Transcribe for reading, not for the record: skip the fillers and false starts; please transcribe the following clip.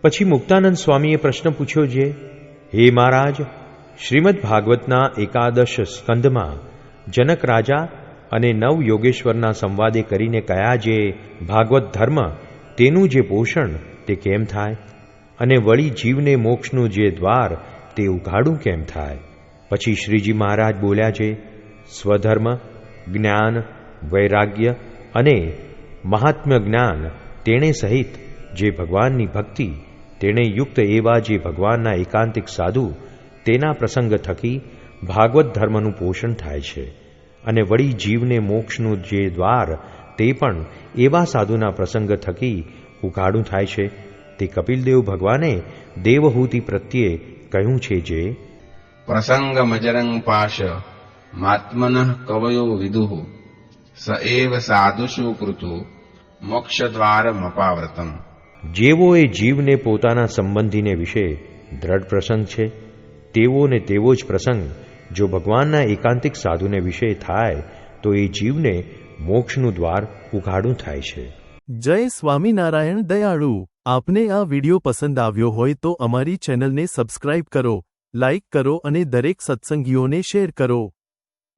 પછી મુક્તાનંદ સ્વામીએ પ્રશ્ન પૂછ્યો છે, હે મહારાજ, શ્રીમદ ભાગવતના 11 સ્કંદમાં જનક રાજા અને નવ યોગેશ્વરના સંવાદે કરીને કયા જે ભાગવત ધર્મ તેનું જે પોષણ તે કેમ થાય, અને વળી જીવને મોક્ષનું જે દ્વાર તે ઉઘાડું કેમ થાય? પછી શ્રીજી મહારાજ બોલ્યા છે, સ્વધર્મ, જ્ઞાન, વૈરાગ્ય અને મહાત્મ્ય જ્ઞાન તેણે સહિત જે ભગવાનની ભક્તિ તેણે યુક્ત એવા જે ભગવાનના એકાંતિક સાધુ તેના પ્રસંગ થકી ભાગવત ધર્મનું પોષણ થાય છે, અને વળી જીવને મોક્ષનું જે દ્વાર તે પણ એવા સાધુના પ્રસંગ થકી ઉઘાડું થાય છે. તે કપિલદેવ ભગવાને દેવહૂતિ પ્રત્યે કહ્યું છે જે પ્રસંગ મજરંગ પાશ માત્મનઃ કવયો વિદુઃ સ એવ સાધુષુ કૃતુ મોક્ષદ્વારમપાવ્રતમ. જેવો એ જીવને પોતાના સંબંધીને વિશે દ્રઢ પ્રસંગ છે, તેવો ને તેવો જ પ્રસંગ જો ભગવાનના એકાંતિક સાધુને વિશે થાય તો એ જીવને મોક્ષનું દ્વાર ઉઘાડું થાય છે. જય સ્વામિનારાયણ દયાળુ. આપને આ વિડિયો પસંદ આવ્યો હોય તો અમારી ચેનલને સબસ્ક્રાઇબ કરો, લાઇક કરો અને દરેક સત્સંગીઓને શેર કરો.